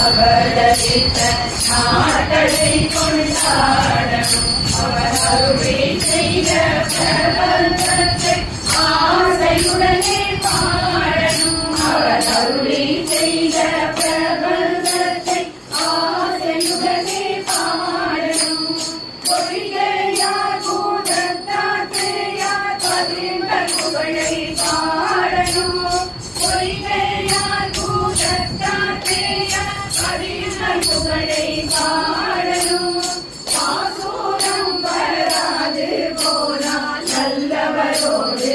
அவதரித்த நாட்டை கொண்டாடணும் அவருடைய செய்த பிரபந்தத்தை ஆசையுடனே பாடணும் அவருடைய செய்த பிரபந்தத்தை ஆசையுடனே பாடணும் பொறிகையார் பூதத்தாத்தையார் பதிந்த புகழை பாடணும் பொறிகையார் பூதத்தாத்தையார் பதிந்த புகழை பாடணும் பாசோரம் வராது போனால் நல்லவரோடு